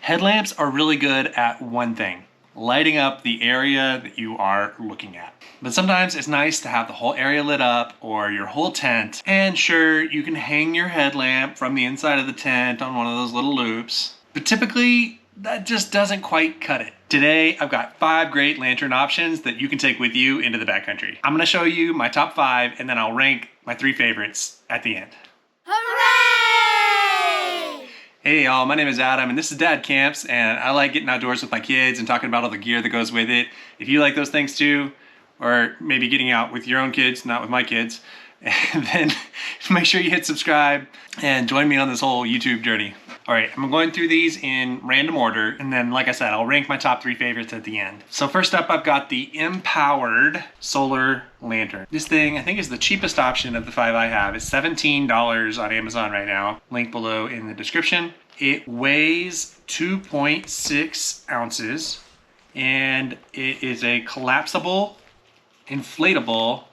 Headlamps are really good at one thing: lighting up the area that you are looking at. But sometimes it's nice to have the whole area lit up or your whole tent. And sure, you can hang your headlamp from the inside of the tent on one of those little loops. But typically, that just doesn't quite cut it. Today, I've got 5 great lantern options that you can take with you into the backcountry. I'm gonna show you my top 5 and then I'll rank my 3 favorites at the end. Hooray! Hey y'all, my name is Adam and this is Dad Camps, and I like getting outdoors with my kids and talking about all the gear that goes with it. If you like those things too, or maybe getting out with your own kids, not with my kids, and then make sure you hit subscribe and join me on this whole YouTube journey. All right, I'm going through these in random order, and then like I said, I'll rank my top 3 favorites at the end. So first up, I've got the Empowered Solar Lantern. This thing, I think, is the cheapest option of the 5 I have. It's $17 on Amazon right now. Link below in the description. It weighs 2.6 ounces, and it is a collapsible, inflatable,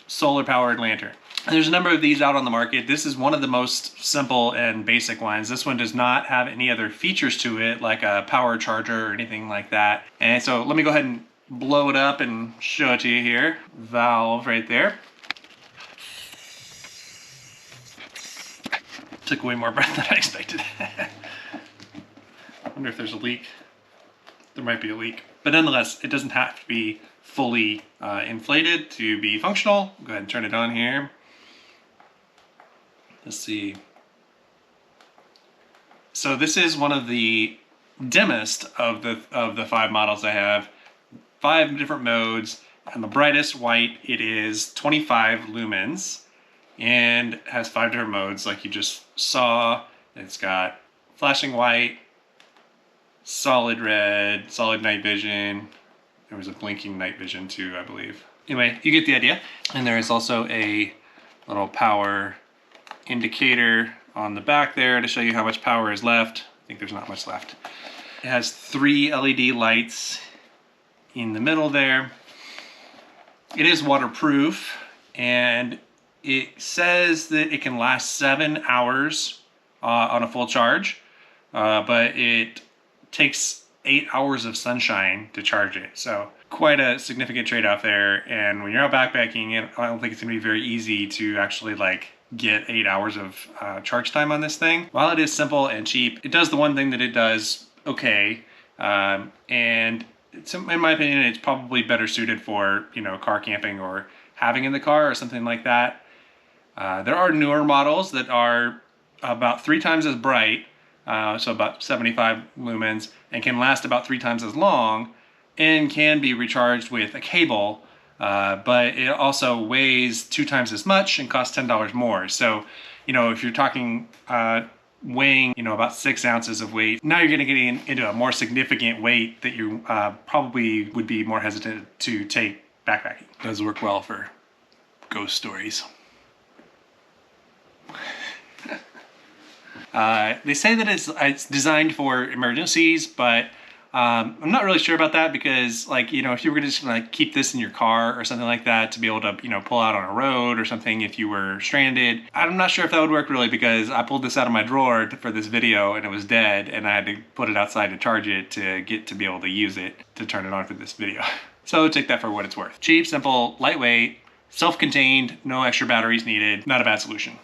solar-powered lantern. And there's a number of these out on the market. This is one of the most simple and basic ones. This one does not have any other features to it, like a power charger or anything like that. And so let me go ahead and blow it up and show it to you here. Valve right there. Took way more breath than I expected. I wonder if there's a leak. There might be a leak. But nonetheless, it doesn't have to be fully inflated to be functional. Go ahead and turn it on here. Let's see. So this is one of the dimmest of the 5 models I have. 5 different modes, and the brightest white, it is 25 lumens, and has 5 different modes like you just saw. It's got flashing white, solid red, solid night vision. There was a blinking night vision too, I believe. Anyway, you get the idea. And there is also a little power indicator on the back there to show you how much power is left. I think there's not much left. It has 3 LED lights in the middle there. It is waterproof, and it says that it can last 7 hours on a full charge, but it takes 8 hours of sunshine to charge it. So quite a significant trade-off there. And when you're out backpacking, I don't think it's gonna be very easy to actually get 8 hours of charge time on this thing. While it is simple and cheap, it does the one thing that it does okay. And in my opinion, it's probably better suited for, car camping or having in the car or something like that. There are newer models that are about 3 times as bright, so about 75 lumens, and can last about 3 times as long, and can be recharged with a cable, but it also weighs 2 times as much and costs $10 more. So, if you're talking weighing, about 6 ounces of weight, now you're getting into a more significant weight that you probably would be more hesitant to take backpacking. Does work well for ghost stories. They say that it's designed for emergencies, but I'm not really sure about that because, if you were just gonna keep this in your car or something like that to be able to, pull out on a road or something if you were stranded, I'm not sure if that would work really, because I pulled this out of my drawer for this video and it was dead, and I had to put it outside to charge it to get to be able to use it to turn it on for this video. So take that for what it's worth. Cheap, simple, lightweight, self-contained, no extra batteries needed. Not a bad solution.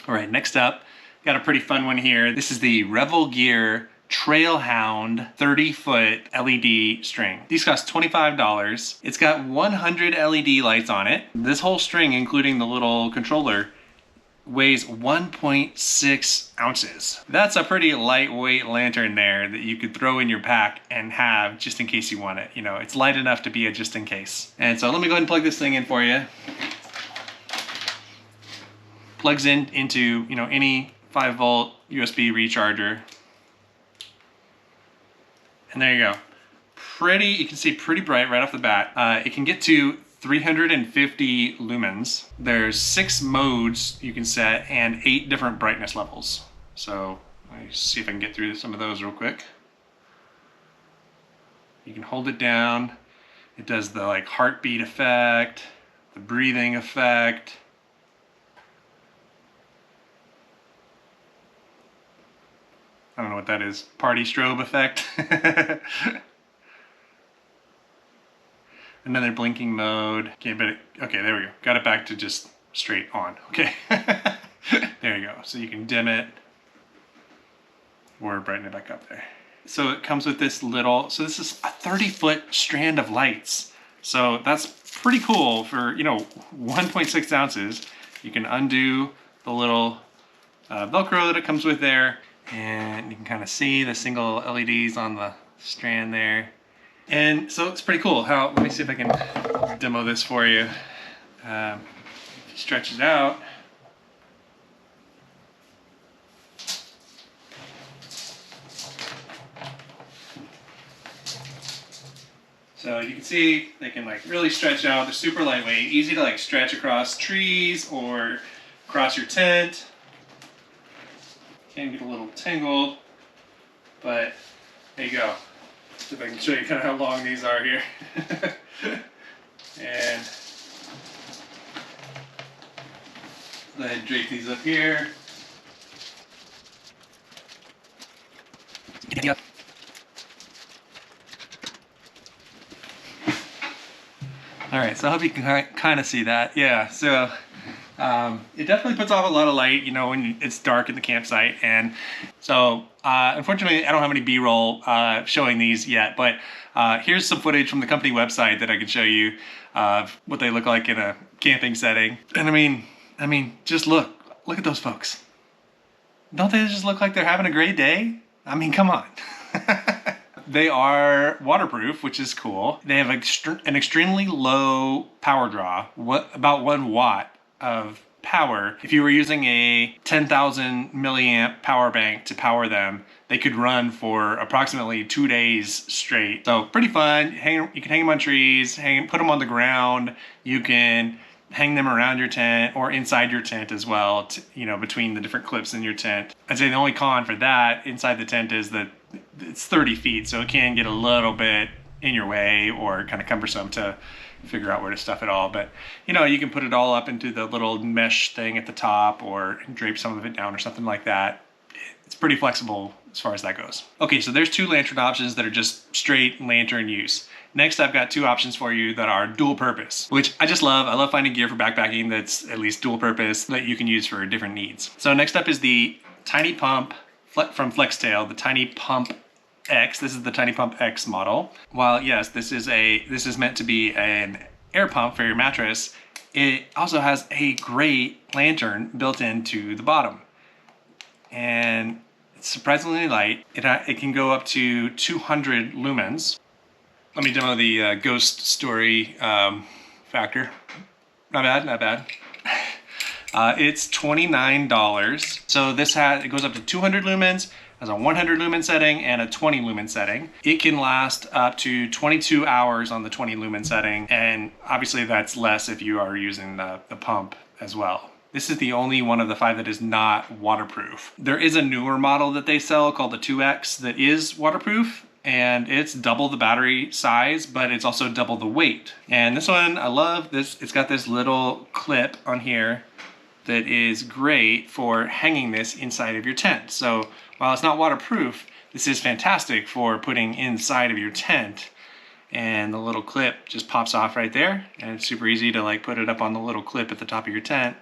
All right, next up, got a pretty fun one here. This is the Revel Gear Trailhound 30-foot LED string. These cost $25. It's got 100 LED lights on it. This whole string, including the little controller, weighs 1.6 ounces. That's a pretty lightweight lantern there that you could throw in your pack and have just in case you want it. It's light enough to be a just in case. And so let me go ahead and plug this thing in for you. Plugs into any 5-volt USB recharger, and there you go. You can see pretty bright right off the bat. It can get to 350 lumens. There's 6 modes you can set and 8 different brightness levels. So let me see if I can get through some of those real quick. You can hold it down. It does the heartbeat effect, the breathing effect. I don't know what that is. Party strobe effect. Another blinking mode. Okay, okay, there we go. Got it back to just straight on. Okay. There you go. So you can dim it or brighten it back up there. So it comes with this little, so this is a 30-foot strand of lights. So that's pretty cool for, 1.6 ounces. You can undo the little Velcro that it comes with there, and you can kind of see the single LEDs on the strand there. And so it's pretty cool. Let me see if I can demo this for you. Stretch it out. So you can see they can like really stretch out. They're super lightweight, easy to like stretch across trees or across your tent. Can get a little tangled, but there you go. See if I can show you kind of how long these are here. And go ahead and drape these up here. Yep. All right, so I hope you can kind of see that. Yeah, so it definitely puts off a lot of light, when it's dark in the campsite. And so unfortunately, I don't have any B-roll showing these yet, but here's some footage from the company website that I can show you of what they look like in a camping setting. And I mean, just look at those folks. Don't they just look like they're having a great day? I mean, come on. They are waterproof, which is cool. They have an extremely low power draw, about 1 watt of power. If you were using a 10,000 milliamp power bank to power them, they could run for approximately 2 days straight. So pretty fun. You can hang them on trees, put them on the ground. You can hang them around your tent or inside your tent as well, between the different clips in your tent. I'd say the only con for that inside the tent is that it's 30 feet, so it can get a little bit in your way or kind of cumbersome to figure out where to stuff it all. But you can put it all up into the little mesh thing at the top or drape some of it down or something like that. It's pretty flexible as far as that goes. Okay, so there's 2 lantern options that are just straight lantern use. Next, I've got 2 options for you that are dual purpose, which I just love. I love finding gear for backpacking that's at least dual purpose that you can use for different needs. So next up is the Tiny Pump from Flextail, the Tiny Pump X. This is the Tiny Pump X model. While yes, this is meant to be an air pump for your mattress, it also has a great lantern built into the bottom. And it's surprisingly light. It can go up to 200 lumens. Let me demo the ghost story factor. Not bad. It's $29. So it goes up to 200 lumens, has a 100 lumen setting and a 20 lumen setting. It can last up to 22 hours on the 20 lumen setting, and obviously that's less if you are using the pump as well. This is the only one of the 5 that is not waterproof. There is a newer model that they sell called the 2X that is waterproof, and it's double the battery size, but it's also double the weight. And this one, I love this. It's got this little clip on here that is great for hanging this inside of your tent. So while it's not waterproof, this is fantastic for putting inside of your tent. And the little clip just pops off right there, and it's super easy to like put it up on the little clip at the top of your tent,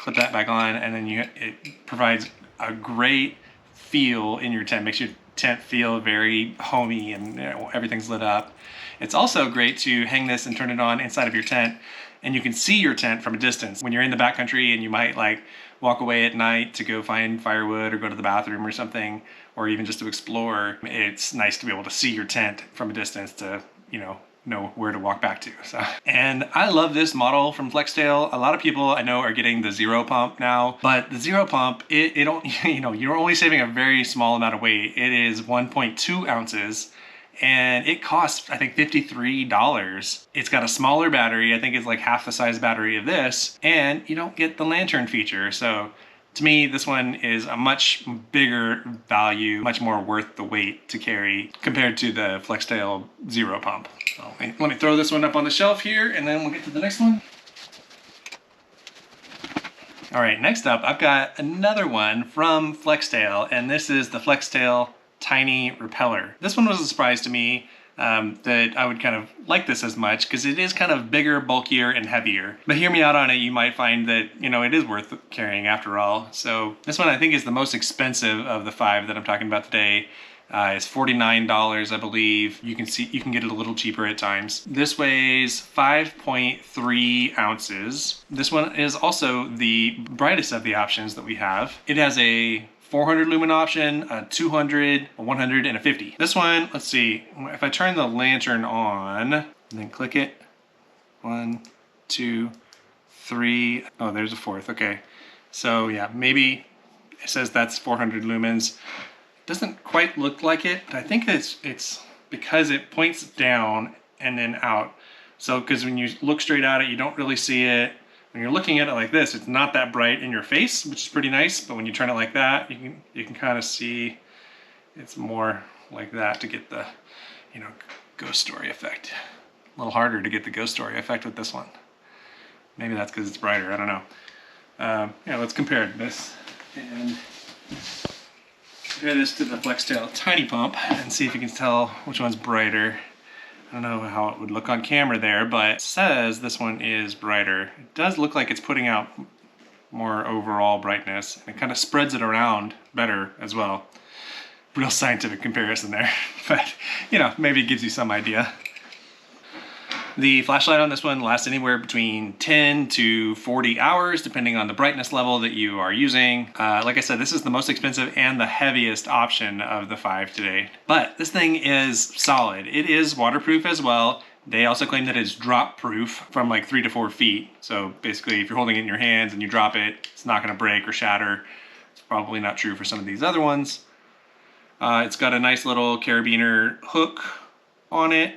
clip that back on, and then it provides a great feel in your tent. Makes your tent feel very homey, and everything's lit up. It's also great to hang this and turn it on inside of your tent, and you can see your tent from a distance. When you're in the backcountry and you might like walk away at night to go find firewood or go to the bathroom or something, or even just to explore, it's nice to be able to see your tent from a distance to, know where to walk back to. So, and I love this model from Flextail. A lot of people I know are getting the Zero Pump now, but the Zero Pump, it don't, you're only saving a very small amount of weight. It is 1.2 ounces. And it costs, I think, $53. It's got a smaller battery. I think it's like half the size battery of this. And you don't get the lantern feature. So to me, this one is a much bigger value, much more worth the weight to carry compared to the Flextail Zero Pump. So let me throw this one up on the shelf here, and then we'll get to the next one. All right, next up, I've got another one from Flextail, and this is the Flextail Tiny Repeller. This one was a surprise to me that I would kind of like this as much because it is kind of bigger, bulkier, and heavier. But hear me out on it, you might find that, you know, it is worth carrying after all. So this one I think is the most expensive of the 5 that I'm talking about today. It's $49, I believe. You can get it a little cheaper at times. This weighs 5.3 ounces. This one is also the brightest of the options that we have. It has a 400 lumen option, a 200, a 100, and a 50. This one, let's see, if I turn the lantern on and then click it, 1, 2, 3, oh, there's a 4th, okay. So yeah, maybe it says that's 400 lumens. Doesn't quite look like it, but I think it's because it points down and then out. So, because when you look straight at it, you don't really see it. When you're looking at it like this, it's not that bright in your face, which is pretty nice. But when you turn it like that, you can kind of see it's more like that to get the, you know, ghost story effect. A little harder to get the ghost story effect with this one. Maybe that's because it's brighter. I don't know. Yeah, let's compare this and compare this to the Flextail Tiny Pump and see if you can tell which one's brighter. I don't know how it would look on camera there, but it says this one is brighter. It does look like it's putting out more overall brightness, and it kind of spreads it around better as well. Real scientific comparison there, but you know, maybe it gives you some idea. The flashlight on this one lasts anywhere between 10 to 40 hours, depending on the brightness level that you are using. Like I said, this is the most expensive and the heaviest option of the 5 today. But this thing is solid. It is waterproof as well. They also claim that it's drop proof from like 3 to 4 feet. So basically, if you're holding it in your hands and you drop it, it's not gonna break or shatter. It's probably not true for some of these other ones. It's got a nice little carabiner hook on it.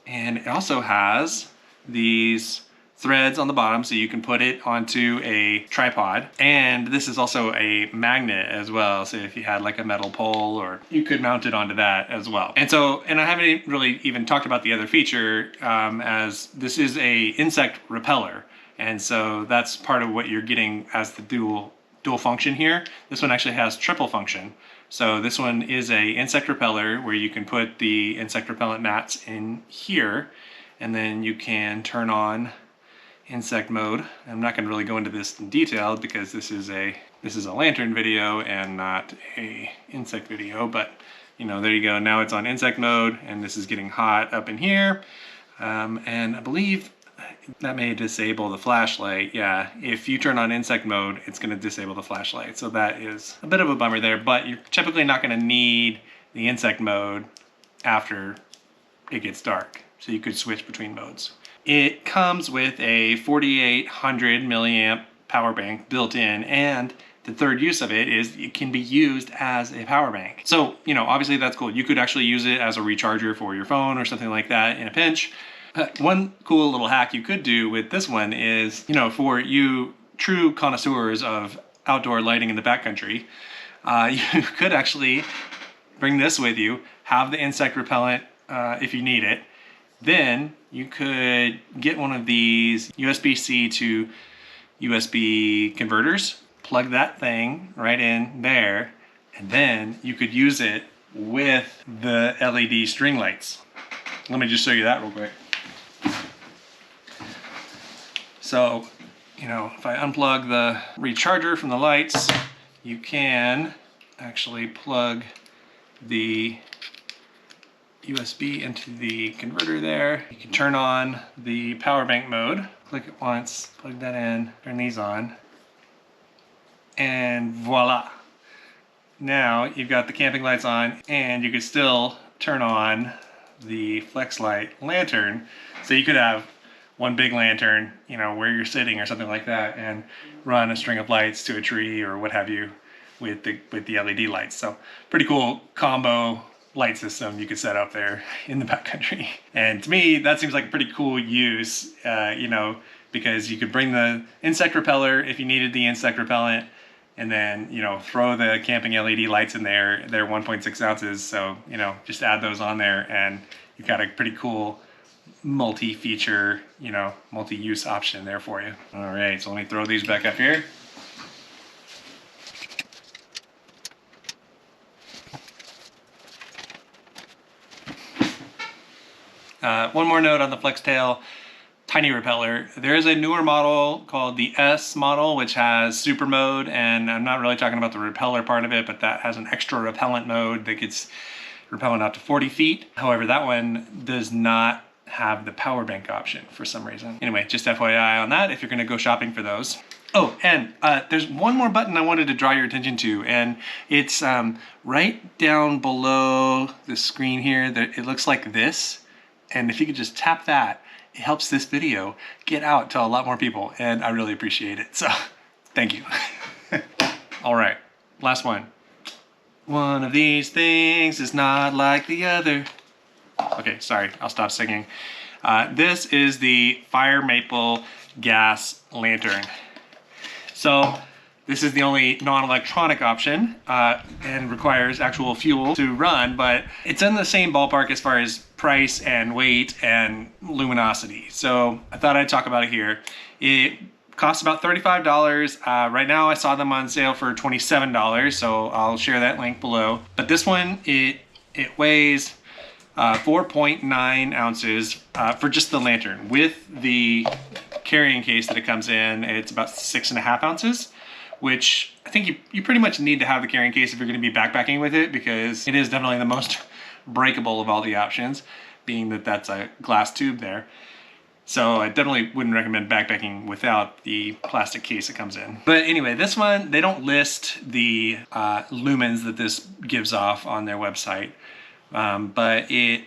And it also has these threads on the bottom so you can put it onto a tripod. And this is also a magnet as well. So if you had like a metal pole, or you could mount it onto that as well. And I haven't really even talked about the other feature, as this is a insect repeller. And so that's part of what you're getting as the dual function here. This one actually has triple function. So this one is a insect repeller where you can put the insect repellent mats in here, and then you can turn on insect mode. I'm not going to really go into this in detail because this is a lantern video and not a insect video, but you know, there you go. Now it's on insect mode, and this is getting hot up in here. And I believe that may disable the flashlight. Yeah, if you turn on insect mode, it's going to disable the flashlight. So that is a bit of a bummer there, but you're typically not going to need the insect mode after it gets dark. So you could switch between modes. It comes with a 4800 milliamp power bank built in, and the third use of it is it can be used as a power bank. So, you know, obviously that's cool. You could actually use it as a recharger for your phone or something like that in a pinch. One cool little hack you could do with this one is, you know, for you true connoisseurs of outdoor lighting in the backcountry, you could actually bring this with you, have the insect repellent if you need it. Then you could get one of these USB-C to USB converters, plug that thing right in there, and then you could use it with the LED string lights. Let me just show you that real quick. So, you know, if I unplug the recharger from the lights, you can actually plug the USB into the converter there. You can turn on the power bank mode, click it once, plug that in, turn these on, and voila. Now you've got the camping lights on, and you could still turn on the flex light lantern. So you could have one big lantern, you know, where you're sitting or something like that, and run a string of lights to a tree or what have you with the LED lights. So pretty cool combo light system you could set up there in the backcountry. And to me, that seems like a pretty cool use, you know, because you could bring the insect repeller if you needed the insect repellent, and then, you know, throw the camping LED lights in there. They're 1.6 ounces, so, you know, just add those on there, and you've got a pretty cool multi-feature, you know, multi-use option there for you. All right, so let me throw these back up here. One more note on the flex tail tiny repeller. There is a newer model called the S model, which has super mode, and I'm not really talking about the repeller part of it, but that has an extra repellent mode that gets repellent out to 40 feet. However, that one does not have the power bank option for some reason. Anyway, just FYI on that if you're gonna go shopping for those. Oh, and there's one more button I wanted to draw your attention to, and it's right down below the screen here. It looks like this, and if you could just tap that, it helps this video get out to a lot more people, and I really appreciate it. So, thank you. All right, last one. One of these things is not like the other. Okay, sorry, I'll stop singing. This is the Fire Maple gas lantern. So this is the only non-electronic option and requires actual fuel to run, but it's in the same ballpark as far as price and weight and luminosity. So I thought I'd talk about it here. It costs about $35. Right now I saw them on sale for $27, so I'll share that link below. But this one, it weighs 4.9 ounces for just the lantern. With the carrying case that it comes in, it's about 6.5 ounces, which I think you pretty much need to have the carrying case if you're going to be backpacking with it, because it is definitely the most breakable of all the options, being that that's a glass tube there. So I definitely wouldn't recommend backpacking without the plastic case it comes in. But anyway, this one, they don't list the lumens that this gives off on their website, but it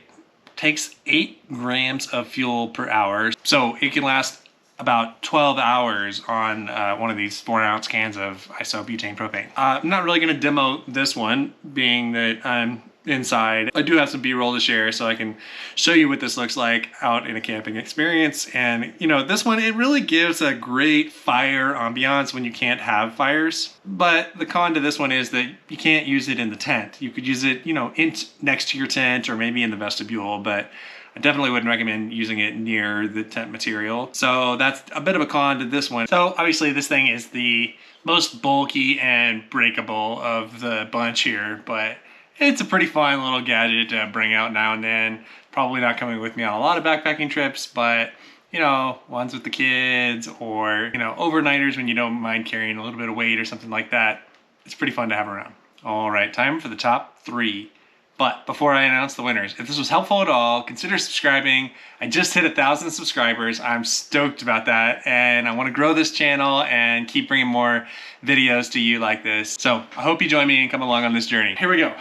takes 8 grams of fuel per hour. So it can last about 12 hours on one of these 4-ounce cans of isobutane propane. I'm not really gonna demo this one, being that I'm inside. I do have some B-roll to share, so I can show you what this looks like out in a camping experience. And you know, this one, it really gives a great fire ambiance when you can't have fires. But the con to this one is that you can't use it in the tent. You could use it, you know, next to your tent or maybe in the vestibule, but I definitely wouldn't recommend using it near the tent material. So that's a bit of a con to this one. So obviously this thing is the most bulky and breakable of the bunch here, but it's a pretty fun little gadget to bring out now and then. Probably not coming with me on a lot of backpacking trips, but you know, ones with the kids or, you know, overnighters when you don't mind carrying a little bit of weight or something like that. It's pretty fun to have around. All right, time for the top 3. But before I announce the winners, if this was helpful at all, consider subscribing. I just hit 1,000 subscribers. I'm stoked about that, and I want to grow this channel and keep bringing more videos to you like this. So I hope you join me and come along on this journey. Here we go.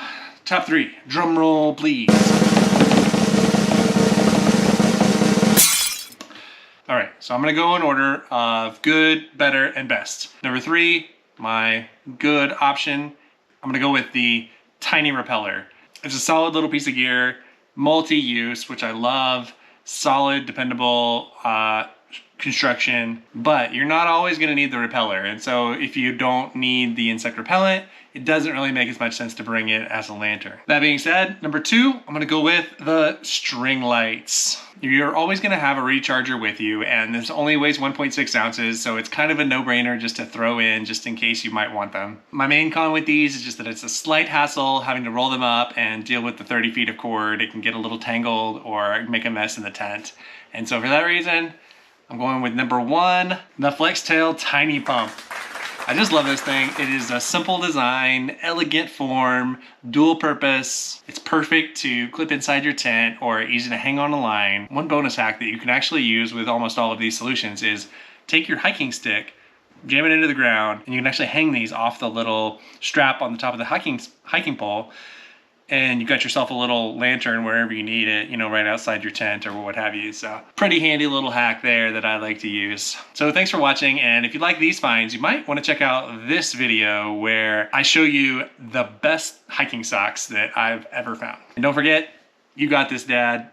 Top 3. Drum roll, please. All right, so I'm gonna go in order of good, better, and best. Number 3, my good option, I'm gonna go with the tiny repeller. It's a solid little piece of gear, multi-use, which I love, solid, dependable construction, but you're not always gonna need the repeller. And so if you don't need the insect repellent, it doesn't really make as much sense to bring it as a lantern. That being said, number 2, I'm gonna go with the string lights. You're always gonna have a recharger with you, and this only weighs 1.6 ounces, so it's kind of a no-brainer just to throw in just in case you might want them. My main con with these is just that it's a slight hassle having to roll them up and deal with the 30 feet of cord. It can get a little tangled or make a mess in the tent. And so for that reason, I'm going with number 1, the FlexTail Tiny Pump. I just love this thing. It is a simple design, elegant form, dual purpose. It's perfect to clip inside your tent or easy to hang on a line. One bonus hack that you can actually use with almost all of these solutions is take your hiking stick, jam it into the ground, and you can actually hang these off the little strap on the top of the hiking pole, and you got yourself a little lantern wherever you need it, you know, right outside your tent or what have you. So pretty handy little hack there that I like to use. So thanks for watching, and if you like these finds, you might want to check out this video where I show you the best hiking socks that I've ever found. And don't forget, you got this, Dad.